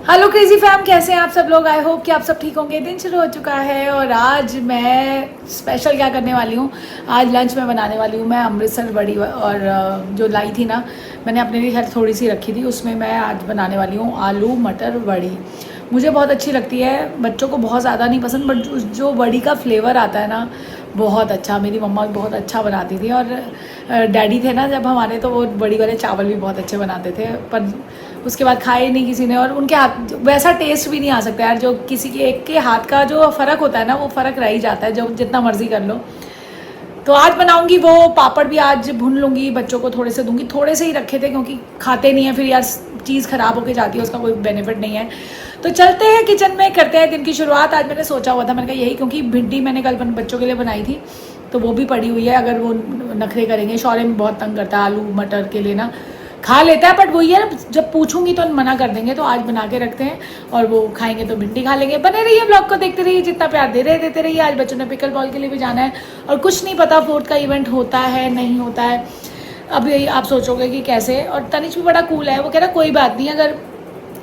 Hello crazy fam, कैसे हैं आप सब लोग। आई होप कि आप सब ठीक होंगे। दिन शुरू हो चुका है और आज मैं स्पेशल क्या करने वाली हूँ। आज लंच में बनाने वाली हूँ मैं अमृतसर बड़ी, और जो लाई थी ना मैंने अपने लिए थोड़ी सी रखी थी, उसमें मैं आज बनाने वाली हूँ आलू मटर बड़ी। मुझे बहुत अच्छी लगती है, बच्चों को बहुत ज़्यादा नहीं पसंद, बट जो बड़ी का फ्लेवर आता है ना बहुत अच्छा। मेरी मम्मा भी बहुत अच्छा बनाती थी, और डैडी थे ना जब हमारे, तो वो बड़ी वाले चावल भी बहुत अच्छे बनाते थे, पर उसके बाद खाए नहीं किसी ने। और उनके हाथ वैसा टेस्ट भी नहीं आ सकता यार, जो किसी के एक के हाथ का जो फ़र्क होता है ना, वो फ़र्क रह ही जाता है, जो जितना मर्जी कर लो। तो आज बनाऊंगी वो पापड़ भी आज भून लूँगी, बच्चों को थोड़े से दूंगी। थोड़े से ही रखे थे क्योंकि खाते नहीं है, फिर यार चीज़ ख़राब होके जाती है, उसका कोई बेनिफिट नहीं है। तो चलते हैं किचन में, करते हैं दिन की शुरुआत। आज मैंने सोचा हुआ था, मैंने कहा यही, क्योंकि भिंडी मैंने कल बच्चों के लिए बनाई थी, तो वो भी पड़ी हुई है। अगर वो नखरे करेंगे, शौर्य में बहुत तंग करता है आलू मटर के लिए ना, खा लेता है बट वही है ना, जब पूछूंगी तो मना कर देंगे। तो आज बना के रखते हैं, और वो खाएंगे तो भिंडी खा लेंगे। बने रहिए, ब्लॉग को देखते रहिए, जितना प्यार देते रहिए। आज बच्चों ने पिकल बॉल के लिए भी जाना है, और कुछ नहीं पता 4th का इवेंट होता है नहीं होता है। अब यही आप सोचोगे कि कैसे। और तनिष भी बड़ा कूल है, वो कह रहा कोई बात नहीं, अगर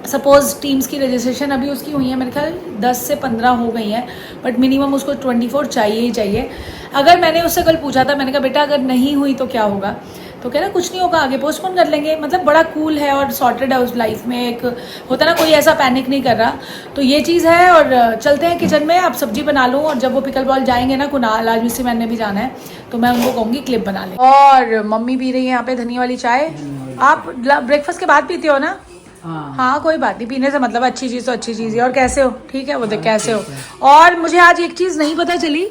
सपोज़ टीम्स की रजिस्ट्रेशन अभी उसकी हुई है, मेरे ख्याल 10 से 15 हो गई हैं, बट मिनिमम उसको 24 चाहिए ही चाहिए। अगर मैंने उससे कल पूछा था, मैंने कहा बेटा अगर नहीं हुई तो क्या होगा, तो कह रहा कुछ नहीं होगा, आगे पोस्टपोन कर लेंगे। मतलब बड़ा कूल है और सॉर्टेड है उस लाइफ में। एक होता ना, कोई ऐसा पैनिक नहीं कर रहा, तो ये चीज़ है। और चलते हैं किचन में, आप सब्जी बना लूँ, और जब वो पिकल बॉल जाएंगे ना कुनाल, आज मिस्सी मैंने भी जाना है, तो मैं उनको कहूँगी क्लिप बना लें। और मम्मी पी रही है यहाँ पे धनिया वाली चाय। आप ब्रेकफास्ट के बाद पीते हो ना? हाँ कोई बात नहीं, पीने से मतलब अच्छी चीज़ तो अच्छी चीज़ है। और कैसे हो? ठीक है, वो देख कैसे हो। और मुझे आज एक चीज़ नहीं पता चली,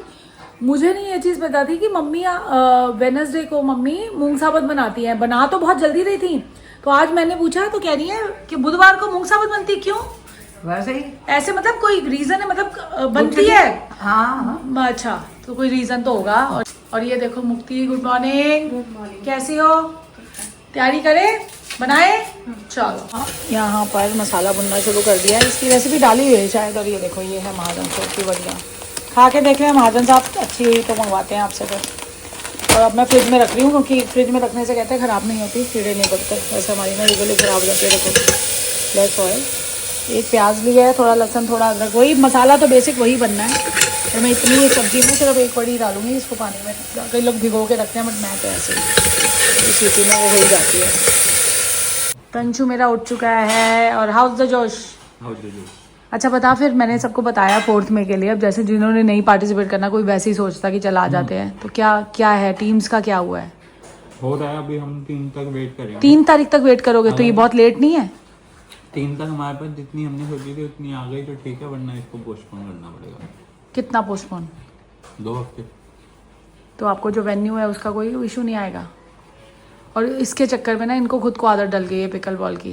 मुझे नहीं ये चीज़ पता थी कि मम्मी वेडनेसडे को मम्मी मूंग साबुत बनाती है। बना तो बहुत जल्दी रही थी, तो आज मैंने पूछा तो कह रही है कि बुधवार को मूंग साबुत बनती। क्यों? वैसे ही ऐसे मतलब कोई रीज़न है, मतलब बनती है? हाँ अच्छा, तो कोई रीज़न तो होगा। और ये देखो मुक्ति, गुड मॉर्निंग, कैसी हो? तैयारी करें, बनाए? चलो यहाँ पर मसाला भुनना शुरू कर दिया है, इसकी रेसिपी डाली हुई है शायद। और ये देखो, ये है महाजन सोप की बढ़िया, खा के देख रहे हैं महाजन साहब, अच्छी हुई तो मंगवाते हैं आपसे फिर। और अब मैं फ्रिज में रख रही हूँ, क्योंकि फ्रिज में रखने से कहते हैं ख़राब नहीं होती, कीड़े नहीं पड़ते। वैसे हमारी ना यूजुअली ख़राब हो जाती है। देखो लेस ऑयल, एक प्याज लिया है, थोड़ा लहसुन, थोड़ा अदरक, वही मसाला तो बेसिक वही बनना है। और मैं इतनी सब्जी में सिर्फ एक बड़ी डालूंगी इसको पानी में। कई लोग भिगो के रखते हैं, बट मैं तो ऐसे ही सीटी में वो हो ही जाती है। तंशु मेरा उठ चुका है, और हाउस द जोश। अच्छा बता, फिर मैंने सबको बताया 4th में के लिए, अब जैसे जिन्होंने नहीं पार्टिसिपेट करना, कोई वैसे ही सोचता कि चला आ जाते हैं, तो क्या क्या है टीम्स का, क्या हुआ है? हो रहा है अभी, हम 3 तक वेट करेंगे। 3 तारीख तक वेट करोगे तो ये बहुत लेट नहीं है? 3 तक हमारे पास जितनी हमने सोची थी उतनी आ गई तो ठीक है, वरना इसको पोस्टपोन करना पड़ेगा। कितना पोस्टपोन? 2 हफ्ते। तो आपको जो वेन्यू है उसका कोई इशू नहीं आएगा? और इसके चक्कर में ना इनको खुद को आदत डल गई है पिकल बॉल की,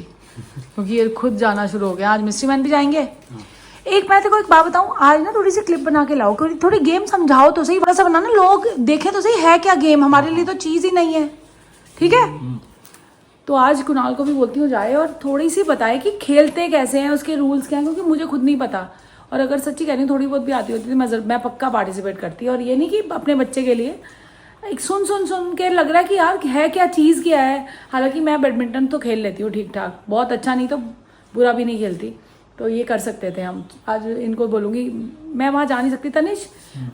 क्योंकि ये खुद जाना शुरू हो गया। आज मिस्ट्री मैन भी जाएंगे। एक मैं तेको एक बात बताऊं, आज ना थोड़ी सी क्लिप बना के लाओ, क्योंकि थोड़ी गेम समझाओ तो सही, बड़ा सा बनाना, लोग देखें तो सही है क्या गेम, हमारे लिए तो चीज़ ही नहीं है। ठीक है, तो आज कुणाल को भी बोलती हूँ जाए और थोड़ी सी बताए कि खेलते कैसे हैं, उसके रूल्स क्या हैं, क्योंकि मुझे खुद नहीं पता। और अगर सच्ची कह रही हूँ थोड़ी बहुत भी आती होती थी, मैं पक्का पार्टिसिपेट करती। और ये नहीं कि अपने बच्चे के लिए, एक सुन के लग रहा है कि यार है क्या, चीज़ क्या है। हालांकि मैं बैडमिंटन तो खेल लेती हूँ ठीक ठाक, बहुत अच्छा नहीं तो बुरा भी नहीं खेलती, तो ये कर सकते थे हम। आज इनको बोलूँगी, मैं वहाँ जा नहीं सकती तनिष,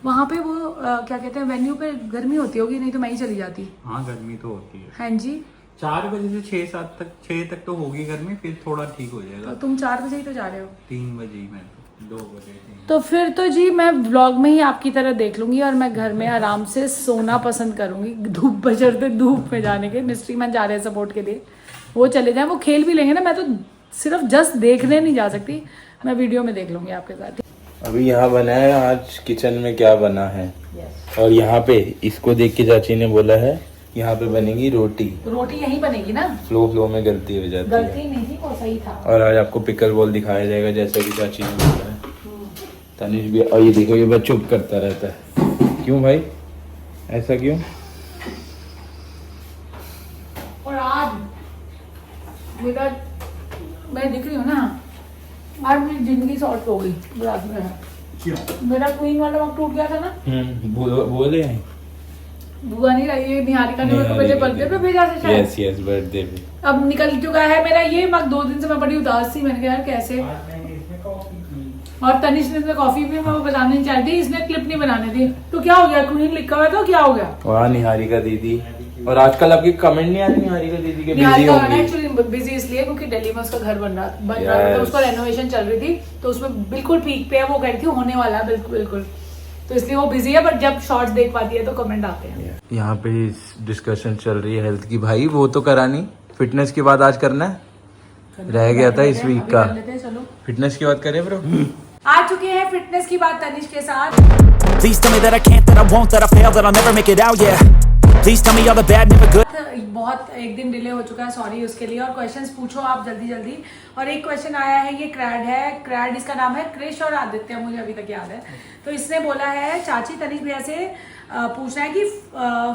वहाँ पे वो क्या कहते हैं वेन्यू पे गर्मी होती होगी, नहीं तो मैं ही चली जाती। हाँ गर्मी तो होती है। हाँ जी, 4 बजे से 6 तक तो होगी गर्मी, फिर थोड़ा ठीक हो जाएगा। तो तुम 4 बजे ही तो जा रहे हो? 3 बजे ही, मैं 2 बजे। तो फिर तो जी मैं व्लॉग में ही आपकी तरह देख लूंगी, और मैं घर में आराम से सोना पसंद करूंगी, धूप बजरते धूप में जाने के। मिस्ट्री मैन जा रहे हैं सपोर्ट के लिए, वो चले जाएं, वो खेल भी लेंगे ना। मैं तो सिर्फ जस्ट देखने नहीं जा सकती, मैं वीडियो में देख लूंगी आपके साथ। अभी यहाँ बना है, आज किचन में क्या बना है। और यहाँ पे इसको देख के चाची ने बोला है यहाँ पे बनेगी रोटी। तो रोटी यहीं बनेगी ना? फ्लो में गलती हो जाती है। गलती नहीं थी, वो सही था। और आज आपको पिकल बॉल दिखाया जाएगा, जैसा कि चाची ने बोला है। तनिष भी, और ये देखो ये बस चुप करता रहता है। क्यों भाई, ऐसा क्यों? और आज मेरा, मैं दिख रही हूँ ना, आज मेरी जिंदगी शॉर्ट हो गई रात में। मेरा क्वीन वाला वक्त टूट गया था ना, बोले हैं। बुआ नहीं रही है, निहारिका ने मेरे को मेरे बर्थडे पे भेजा था शायद। यस यस बर्थडे पे। अब निकल चुका है मेरा ये मग, 2 दिन से मैं बड़ी उदास थी, मैंने कहा यार कैसे। और तनिष ने इसमें कॉफी भी मैं वो बनाने नहीं चाहती, इसने क्लिप नहीं बनाने दी। तो क्या हो गया, क्वीन लिखा हुआ था, क्या हो गया? वाह निहारिका दीदी। और आजकल आपकी कमेंट नहीं आती निहारिका दीदी के? बिजी निहारिका होंगी। एक्चुअली बिजी इसलिए क्योंकि दिल्ली में उसका घर बन रहा था, तो उसका रेनोवेशन चल रही थी, तो उसमें बिल्कुल पीक पे है, वो कह रही थी होने वाला है बिल्कुल, तो इसलिए वो बिजी है। बट जब शॉर्ट्स देख पाती है तो कमेंट आते हैं। यहाँ पे डिस्कशन चल रही है हेल्थ की। भाई वो तो करानी, फिटनेस की बात आज करना है, रह गया था इस वीक का। चलो फिटनेस की बात करें ब्रो। आ चुके हैं फिटनेस की बात तनिष के साथ। Please tell me that I can't, that I won't, that I fail, that I'll never make it out, yeah. Please tell me all the bad, never good. बहुत एक दिन डिले हो चुका है, सॉरी उसके लिए। और क्वेश्चंस पूछो आप जल्दी जल्दी। और एक क्वेश्चन आया है, ये क्रैड है, क्रैड इसका नाम है क्रिश और आदित्य, मुझे अभी तक याद है। तो इसने बोला है चाची तनिष भैया से पूछना है कि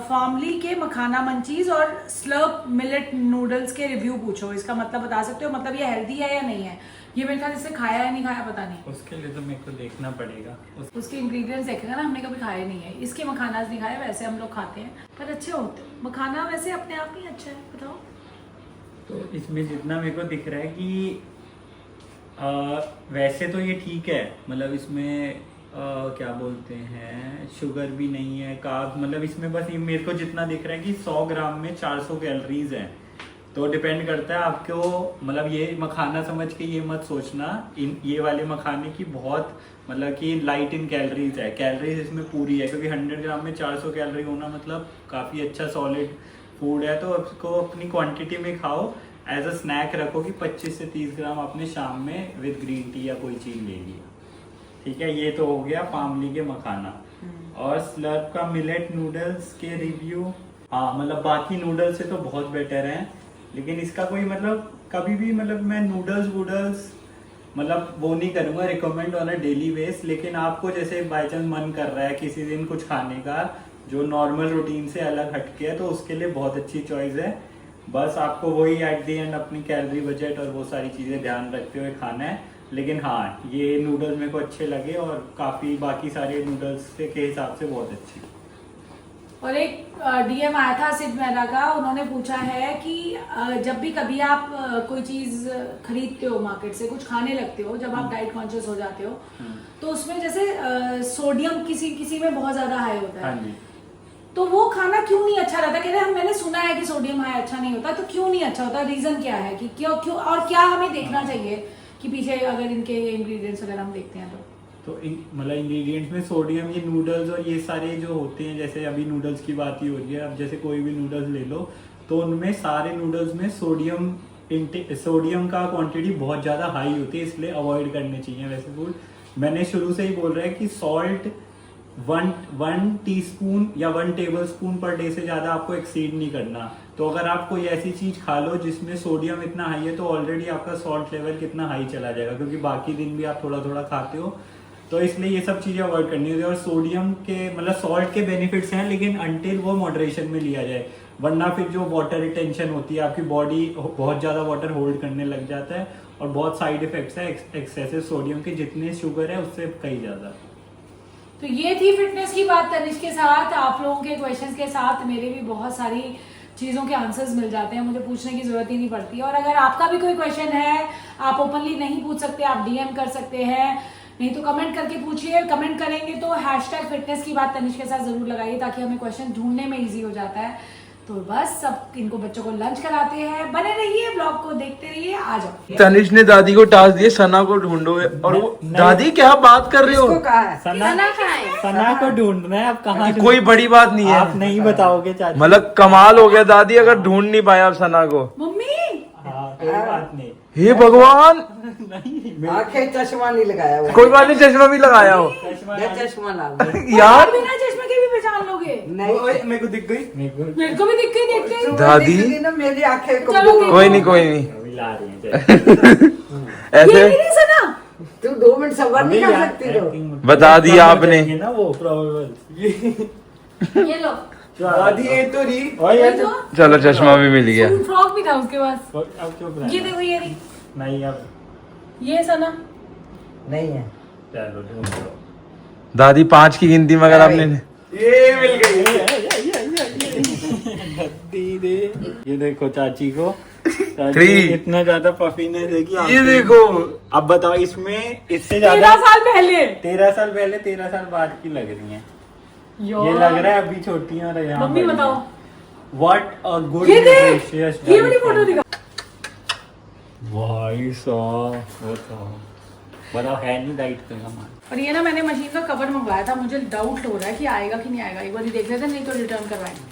फार्मली के मखाना मंचीज और स्लर्प मिलेट नूडल्स के रिव्यू पूछो। इसका मतलब बता सकते हो, मतलब ये हेल्दी है या नहीं है? ये मेरे ख्याल इससे खाया है नहीं खाया पता नहीं, उसके लिए तो मेरे को देखना पड़ेगा। उसके इंग्रेडिएंट्स देखेगा ना, हमने कभी खाए नहीं है। इसके मखानास नहीं खाए, वैसे हम लोग खाते हैं पर अच्छे होते हैं मखाना, वैसे अपने आप ही अच्छा है। बताओ। तो इसमें जितना मेरे को दिख रहा है कि वैसे तो ये ठीक है, मतलब इसमें क्या बोलते हैं, शुगर भी नहीं है, कार्ब, मतलब इसमें बस ये मेरे को जितना दिख रहा है कि 100 ग्राम में 400 कैलोरीज हैं। तो डिपेंड करता है आपको, मतलब ये मखाना समझ के ये मत सोचना ये वाले मखाने की बहुत मतलब कि लाइट इन कैलोरीज है। कैलोरीज इसमें पूरी है, क्योंकि 100 ग्राम में 400 कैलोरी होना मतलब काफ़ी अच्छा सॉलिड फूड है। तो उसको अपनी क्वांटिटी में खाओ, एज अ स्नैक रखो कि 25 से 30 ग्राम आपने शाम में विद ग्रीन टी या कोई चीज़ ले लिया, ठीक है। ये तो हो गया फार्मली के मखाना। और स्लर्प का मिलेट नूडल्स के रिव्यू, हाँ मतलब बाकी नूडल्स से तो बहुत बेटर हैं, लेकिन इसका कोई मतलब कभी भी मतलब मैं नूडल्स मतलब वो नहीं करूँगा recommend on a daily base. लेकिन आपको जैसे बाई चांस मन कर रहा है किसी दिन कुछ खाने का जो नॉर्मल रूटीन से अलग हटके है, तो उसके लिए बहुत अच्छी चॉइस है। बस आपको वही एट द एंड अपनी कैलोरी बजट और वो सारी चीज़ें ध्यान रखते हुए खाना है। लेकिन हाँ, ये नूडल्स मेरे को अच्छे लगे और काफ़ी बाकी सारे नूडल्स के हिसाब से बहुत अच्छी। और एक डीएम आया था सिड मेहरा का, उन्होंने पूछा है कि जब भी कभी आप कोई चीज खरीदते हो मार्केट से, कुछ खाने लगते हो, जब आप डाइट कॉन्शियस हो जाते हो, तो उसमें जैसे सोडियम किसी में बहुत ज्यादा हाई होता है, तो वो खाना क्यों नहीं अच्छा रहता? कह रहे हैं मैंने सुना है कि सोडियम हाई अच्छा नहीं होता, तो क्यों नहीं अच्छा होता? रीजन क्या है कि क्यों और क्या हमें देखना चाहिए कि पीछे अगर इनके इंग्रेडिएंट्स वगैरह हम देखते हैं तो मतलब इंग्रेडिएंट्स में सोडियम, ये नूडल्स और ये सारे जो होते हैं, जैसे अभी नूडल्स की बात ही हो रही है, अब जैसे कोई भी नूडल्स ले लो तो उनमें सारे नूडल्स में सोडियम का क्वांटिटी बहुत ज़्यादा हाई होती है, इसलिए अवॉइड करने चाहिए वैसे फूड। मैंने शुरू से ही बोल रहा है कि सॉल्ट 1 टीस्पून या 1 टेबल स्पून पर डे से ज़्यादा आपको एक्सीड नहीं करना। तो अगर आप कोई ऐसी चीज़ खा लो जिसमें सोडियम इतना हाई है, तो ऑलरेडी आपका सॉल्ट लेवल कितना हाई चला जाएगा, क्योंकि बाकी दिन भी आप थोड़ा थोड़ा खाते हो। तो इसलिए ये सब चीज़ें अवॉइड करनी होती है। और सोडियम के मतलब सॉल्ट के बेनिफिट्स हैं, लेकिन अनटिल वो मॉडरेशन में लिया जाए, वरना फिर जो वाटर रिटेंशन होती है, आपकी बॉडी बहुत ज़्यादा वाटर होल्ड करने लग जाता है और बहुत साइड इफेक्ट्स है एक्सेसिव सोडियम के, जितने शुगर है उससे कहीं ज़्यादा। तो ये थी फिटनेस की बात तनिष के साथ। आप लोगों के क्वेश्चंस के साथ मेरे भी बहुत सारी चीज़ों के आंसर्स मिल जाते हैं, मुझे पूछने की जरूरत ही नहीं पड़ती। और अगर आपका भी कोई क्वेश्चन है, आप ओपनली नहीं पूछ सकते, आप डीएम कर सकते हैं, नहीं तो कमेंट करके पूछिए। कमेंट करेंगे तो #फिटनेस की बात तनिष के साथ जरूर लगाइए, ताकि हमें क्वेश्चन ढूंढने में इजी हो जाता है। तो बस सब इनको बच्चों को लंच कराते हैं, बने रहिए, ब्लॉग को देखते रहिए। आ जाओ। तनिष ने दादी को टास्क दिए सना को ढूंढो, और वो दादी क्या बात कर रहे हो? सना को ढूंढना है, अब कहाँ कोई बड़ी बात नहीं है, आप नहीं बताओगे चाची। मतलब कमाल हो गया दादी, अगर ढूंढ नहीं पाया आप सना को। मम्मी हाँ कोई बात नहीं। हे भगवान, आंखें चश्मा नहीं लगाया हुआ। कोई बात नहीं, चश्मा भी लगाया हो ये चश्मा ला लो। यार। बिना चश्मे के भी पहचान लोगे? नहीं मेरे को दिख गई, मेरे को भी दिख गई देखते ही। दादी ना मेरी आंखें चलो, कोई नहीं अभी ला रही है ऐसे ये भी नहीं सुना? तू 2 मिनट सबर नहीं कर सकती तो। बता दिया आपने ना वो प्रोबेबल। ये लो दादी ये तो री ये तो चलो चश्मा भी मिल गया। फ्रॉक भी था उसके पास। अब क्यों ये देखो ये रही, नहीं अब ये सना। नहीं है। चलो ढूंढ लो। दादी 5 की गिनती में अगर आपने ये मिल गई। नहीं दे। ये देखो चाची को, चाची 3 इतना ज्यादा पफीनेस है कि ये देखो। अब बताओ इसमें इससे 13 ज्यादा साल पहले 13 साल पहले 13 साल बाद की लग रही है। ये लग रहा है अभी छोटी है और यहाँ मम्मी बड़ी बताओ। है। What a good ये देख, nutritious ये वाली diet फोटो from- दिखा। भाई साहब वो तो बताओ है नहीं डाइट पे हमारा। और ये ना मैंने मशीन का कवर मंगवाया था, मुझे डाउट हो रहा है कि आएगा कि नहीं आएगा। एक बार देख लेते हैं, नहीं तो रिटर्न करवाएंगे।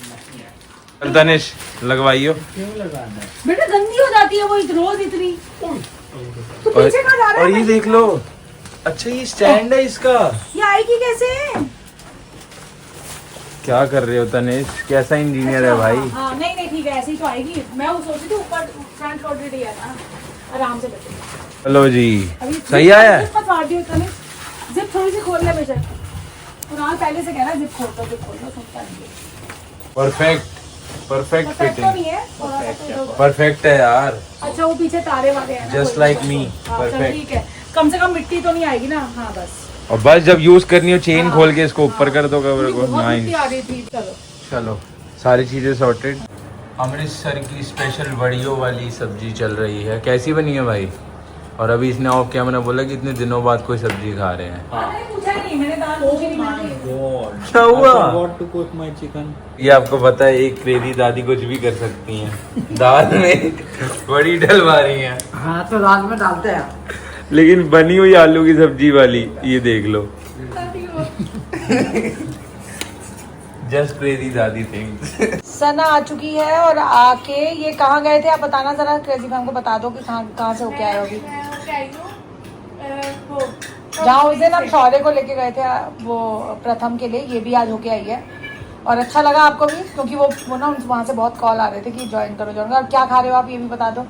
तनिष लगवाइयो। क्यों लगाना है? बेटा गंदी हो जाती है वो रोज इतनी। तो और, पीछे कहाँ जा रहा और है? ये देख लो, अच्छा ये स्टैंड है इसका। ये आएगी कैसे? क्या कर रहे हो तनिष, कैसा इंजीनियर है भाई। हाँ नहीं नहीं ठीक है, ऐसे ही तो आएगी। मैं वो सोच रही थी ऊपर फ्रंट लोडेड ही है ना, आराम से बैठेगी। चलो जी, अभी सही आया है। जिप मत मार दियो इतने, जिप थोड़ी सी खोल ले बेशक। कुणाल पहले से कह रहा है जिप खोल दो सुनता नहीं है। परफेक्ट परफेक्ट परफेक्ट तो फिटिंग, नहीं है, थोड़ा सा तो इधर- परफेक्ट है यार। अच्छा वो पीछे तारे वाले हैं ना, Just कोई- like me, हाँ, चल perfect. ठीक है, कम से कम मिट्टी तो नहीं आएगी ना। हाँ बस और बस जब यूज करनी हो चेन खोल के इसको ऊपर कर दो कवर को। बहुत मिट्टी नाइस, आ रही थी। चलो चलो सारी चीजें सॉर्टेड। अमृतसर की स्पेशल बड़ियों वाली सब्जी चल रही है, कैसी बनी है भाई? और अभी इसने ऑफ कैमरा बोला कि इतने दिनों बाद कोई सब्जी खा रहे हैं। मैंने पूछा नहीं, मैंने दाल पूछी नहीं मैंने। God. क्या हुआ? I forgot to cook my chicken. ये आपको पता है, एक क्रेजी दादी कुछ भी कर सकती हैं। दाल में बड़ी डलवा रही हैं, हाँ तो दाल में डालते हैं। लेकिन बनी हुई आलू की सब्जी वाली, ये देख लो। जस्ट क्रेजी दादी थिंग्स। सना आ चुकी है और आके ये कहाँ गए थे आप बताना जरा, क्रेजी फैम को बता दो कि कहाँ से होके आए होगी। जहाँ उस दिन हम शौर्य को लेके गए थे वो प्रथम के लिए, ये भी आज होके आई है। और अच्छा लगा आपको भी, क्योंकि वो ना वहाँ से बहुत कॉल आ रहे थे कि ज्वाइन करो। और क्या खा रहे हो आप ये भी बता दो।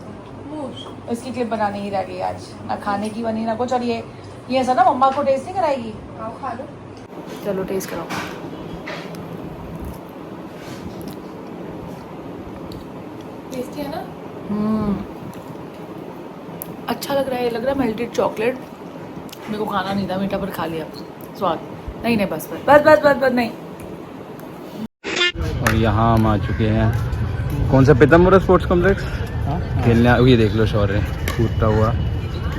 इसकी क्लिप बनानी ही रह गई आज, ना खाने की बनी ना कुछ। और ये सना मम्मा को टेस्ट नहीं कराएगी। खा लो, चलो टेस्ट करो। टेस्टी है ना? अच्छा लग रहा है, लग रहा है मेल्टेड चॉकलेट। मेरे को खाना नहीं था मीठा, पर खा लिया। स्वाद नहीं नहीं बस बस बस बस बस बस नहीं। और यहाँ हम आ चुके हैं, कौन सा पीतमपुरा स्पोर्ट्स कॉम्प्लेक्स खेलने। ये देख लो शौर्य कूदता हुआ।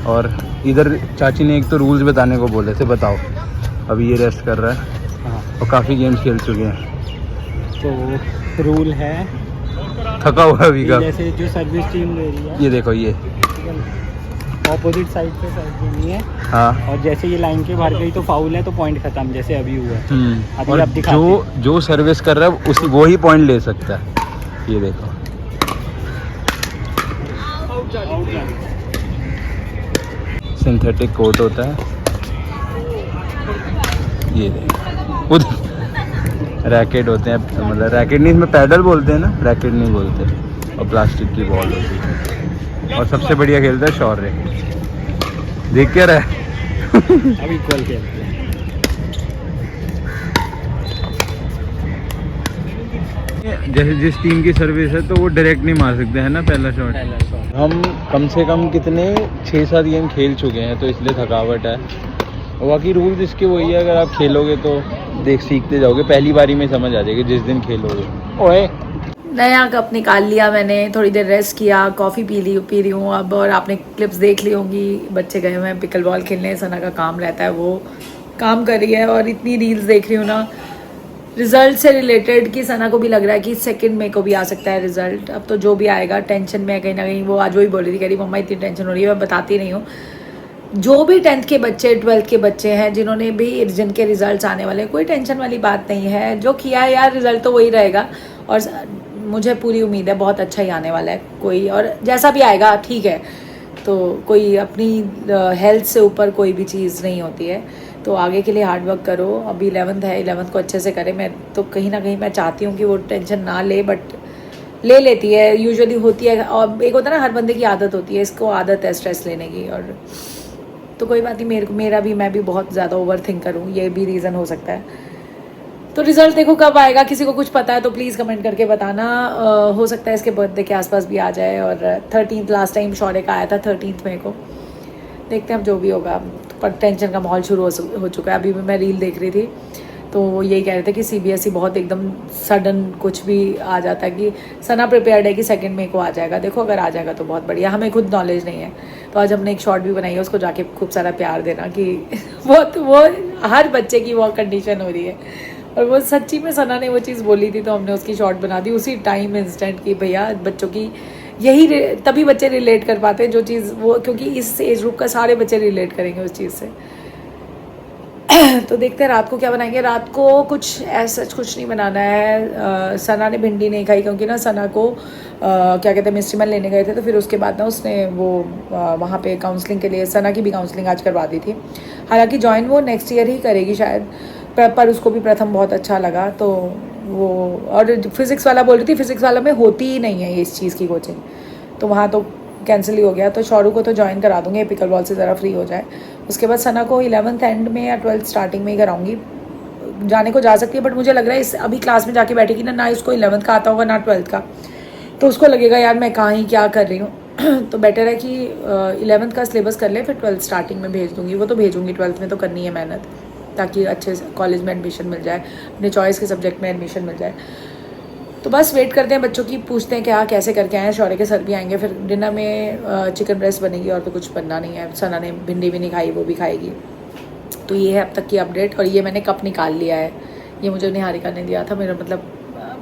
और इधर चाची ने एक तो रूल्स बताने को बोले थे, बताओ। अभी ये रेस्ट कर रहा है और काफ़ी गेम्स खेल चुके हैं, तो रूल है थका हुआ अभी का। जैसे जो सर्विस टीम ले रही है ये देखो ये, ऑपोजिट साइड पे सर्व देनी है, हाँ। और जैसे ये लाइन के बाहर गई तो फाउल है, तो पॉइंट खत्म, जैसे अभी हुआ है। अभी और आप दिखाते जो सर्विस कर रहा है उसी वो ही पॉइंट ले सकता है। ये देखो, सिंथेटिक कोट होता है। ये देखो रैकेट होते हैं, मतलब रैकेट नहीं, इसमें पैडल बोलते हैं ना, रैकेट नहीं बोलते। और प्लास्टिक की बॉल होती है। और सबसे बढ़िया खेलता है शौर्य, देख क्या रहा है। अभी इक्वल खेलते हैं। जैसे जिस टीम की सर्विस है तो वो डायरेक्ट नहीं मार सकते हैं ना पहला शॉट। हम कम से कम कितने 6-7 गेम खेल चुके हैं, तो इसलिए थकावट है। और बाकी रूल्स इसके वही है, अगर आप खेलोगे तो सीखते जाओगे, पहली बारी में समझ आ जाएगी जिस दिन खेलोगे। ओए नया कप निकाल लिया मैंने, थोड़ी देर रेस्ट किया, कॉफ़ी पी रही हूँ अब। और आपने क्लिप्स देख ली होंगी, बच्चे गए हुए हैं पिकल बॉल खेलने। सना का काम रहता है, वो काम कर रही है। और इतनी रील्स देख रही हूँ ना रिजल्ट से रिलेटेड, कि सना को भी लग रहा है कि 2 मई को भी आ सकता है रिजल्ट। अब तो जो भी आएगा टेंशन में है कहीं ना कहीं। वो आज वही बोल रही थी, कह रही मम्मा इतनी टेंशन हो रही है, मैं बताती नहीं हूँ। जो भी 10th के बच्चे 12th के बच्चे हैं, जिन्होंने भी जिनके रिजल्ट्स आने वाले हैं, कोई टेंशन वाली बात नहीं है। जो किया है यार, रिजल्ट तो वही रहेगा। और मुझे पूरी उम्मीद है बहुत अच्छा ही आने वाला है। कोई और जैसा भी आएगा ठीक है, तो कोई अपनी हेल्थ से ऊपर कोई भी चीज़ नहीं होती है। तो आगे के लिए हार्ड वर्क करो। अभी 11th है, 11th को अच्छे से करें। मैं तो कहीं ना कहीं मैं चाहती हूँ कि वो टेंशन ना ले, बट ले लेती है, यूजुअली होती है। और एक होता है ना, हर बंदे की आदत होती है, इसको आदत है स्ट्रेस लेने की। और तो कोई बात नहीं, मैं भी बहुत ज़्यादा ओवर थिंकर हूँ, ये भी रीज़न हो सकता है। तो रिजल्ट देखो कब आएगा, किसी को कुछ पता है तो प्लीज़ कमेंट करके बताना। हो सकता है इसके बर्थडे के आसपास भी आ जाए। और 13th लास्ट टाइम शौर्य का आया था, 13 मई को। देखते हैं अब जो भी होगा, पर टेंशन का माहौल शुरू हो चुका है। अभी भी मैं रील देख रही थी तो वो यही कह रहे थे कि CBSE बहुत एकदम सडन कुछ भी आ जाता है, कि सना प्रिपेयर्ड है कि 2 मई को आ जाएगा। देखो अगर आ जाएगा तो बहुत बढ़िया, हमें खुद नॉलेज नहीं है। तो आज हमने एक शॉर्ट भी बनाई है, उसको जाके खूब सारा प्यार देना कि वो हर बच्चे की वो कंडीशन हो रही है। और वो सच्ची में सना ने वो चीज़ बोली थी, तो हमने उसकी शॉर्ट बना दी उसी टाइम इंस्टेंट की भैया बच्चों की यही तभी बच्चे रिलेट कर पाते हैं जो चीज़ वो, क्योंकि इस एज ग्रुप का सारे बच्चे रिलेट करेंगे उस चीज़ से। तो देखते हैं रात को क्या बनाएंगे। रात को कुछ ऐसा कुछ नहीं बनाना है। सना ने भिंडी नहीं खाई क्योंकि ना सना को क्या कहते हैं मिस्ट्री मैन लेने गए थे, तो फिर उसके बाद ना उसने वो वहाँ पे काउंसलिंग के लिए सना की भी काउंसलिंग आज करवा दी थी। हालांकि ज्वाइन वो नेक्स्ट ईयर ही करेगी शायद, पर उसको भी प्रथम बहुत अच्छा लगा। तो वो और फिज़िक्स वाला बोल रही थी, फिज़िक्स वाला में होती ही नहीं है इस चीज़ की कोचिंग, तो वहाँ तो कैंसिल ही हो गया। तो शौरू को तो ज्वाइन करा दूँगी, पिकल बॉल से ज़रा फ्री हो जाए। उसके बाद सना को 11th एंड में या 12th स्टार्टिंग में ही कराऊंगी। जाने को जा सकती है, बट मुझे लग रहा है इस अभी क्लास में जाके बैठेगी ना इसको 11th का आता होगा ना 12th का, तो उसको लगेगा यार मैं कहाँ ही क्या कर रही हूँ। तो बेटर है कि 11th का सिलेबस कर ले, फिर 12th स्टार्टिंग में भेज दूँगी। वो तो भेजूँगी, 12th में तो करनी है मेहनत, ताकि अच्छे कॉलेज में एडमिशन मिल जाए, अपने चॉइस के सब्जेक्ट में एडमिशन मिल जाए। तो बस वेट करते हैं बच्चों की, पूछते हैं क्या कैसे करके आए हैं। शौर्य के सर भी आएंगे, फिर डिनर में चिकन ब्रेस्ट बनेगी और तो कुछ बनना नहीं है। सना ने भिंडी भी नहीं खाई, वो भी खाएगी। तो ये है अब तक की अपडेट। और ये मैंने कप निकाल लिया है, ये मुझे निहारिका ने दिया था। मेरा मतलब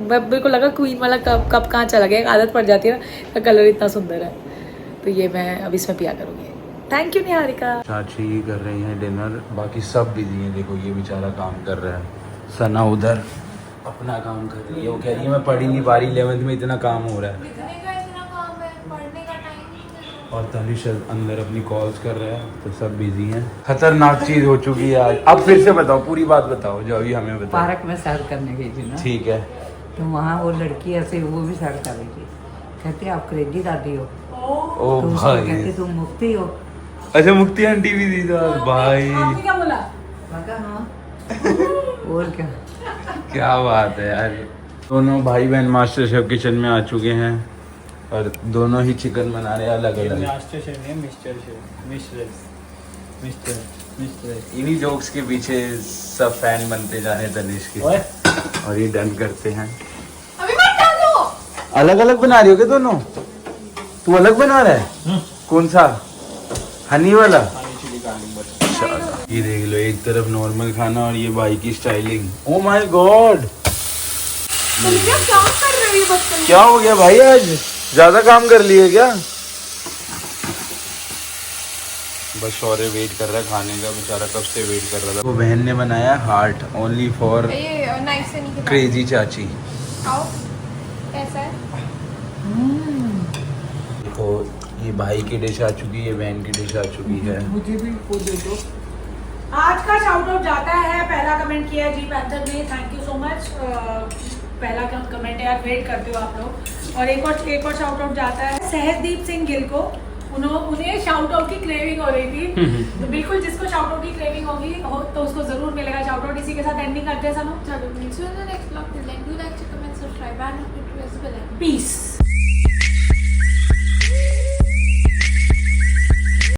मेरे को लगा क्वीन वाला कप कहाँ चला गया, आदत पड़ जाती है ना, कलर इतना सुंदर है। तो ये मैं अब इसमें पिया करूँगी। Thank you Niharika. चाची कर रही हैं डिनर, बाकी सब बिजी हैं। देखो ये बेचारा काम कर रहा है, सना उधर अपना काम कर रही है। वो कह रही है मैं पढ़ ही नहीं पा रही, 11th में इतना काम हो रहा है। इतना काम है, पढ़ने का टाइम। और तनिष अंदर अपनी कॉल्स कर रहा है, तो सब बिजी हैं। खतरनाक चीज हो चुकी है आज। अब फिर से बताओ, पूरी बात बताओ जो अभी हमें बताओ। पार्क में सैर करने गई थी ना, ठीक है। तो वहाँ वो लड़की ऐसे वो भी सैर कर रही थी। कहती आप क्रेडिट दादी हो, ओ तो उसको भाई, कहती तुम मुक्ति हो। अच्छा मुक्ति आंटी भी दी था भाई। आपने क्या बोला? मैं कहा हाँ। और क्या, क्या बात है यार। दोनों भाई बहन मास्टर शेफ किचन में आ चुके हैं और दोनों ही चिकन बना रहे हैं अलग अलग। मास्टर शेफ नहीं, मिस्टर शेफ, मिस्टर इन्हीं जोक्स के पीछे सब फैन बनते जा रहे हैं तनिष के, और ये डन करते हैं। अभी मत डालो। अलग अलग बना रही हो क्या दोनों? तू अलग बना रहा है? कौन सा? हनी वाला? ये देख लो, एक तरफ नॉर्मल खाना और ये भाई की स्टाइलिंग। ओ माय गॉड, क्या कर रही है बच्चे? क्या हो गया भाई, आज ज्यादा काम कर लिए क्या? बस शौर्य वेट कर रहा है खाने का, बेचारा कब से वेट कर रहा था। वो बहन ने बनाया हार्ट ओनली फॉर ये नाइफ से नहीं क्रेजी चाची। खाओ, कैसा है? तो ये भाई की डिश आ चुकी है, बहन की डिश आ चुकी है। मुझे भी वो दे दो। आज का शाउट आउट जाता है, पहला कमेंट किया है जी पैंथर ने, थैंक यू सो मच। पहला कमेंट है यार, वेट करते हो आप लोग। और एक और शाउट आउट जाता है सहजदीप सिंह गिल को। उन्हें शाउट आउट की क्रेविंग हो रही थी। तो बिल्कुल जिसको शाउट आउट की क्रेविंग होगी तो उसको जरूर मिलेगा शाउट आउट। इसी के साथ एंडिंग करते हैं सनू। चलो, next vlog till then. Do like to comment, subscribe, and hit the bell. Piece.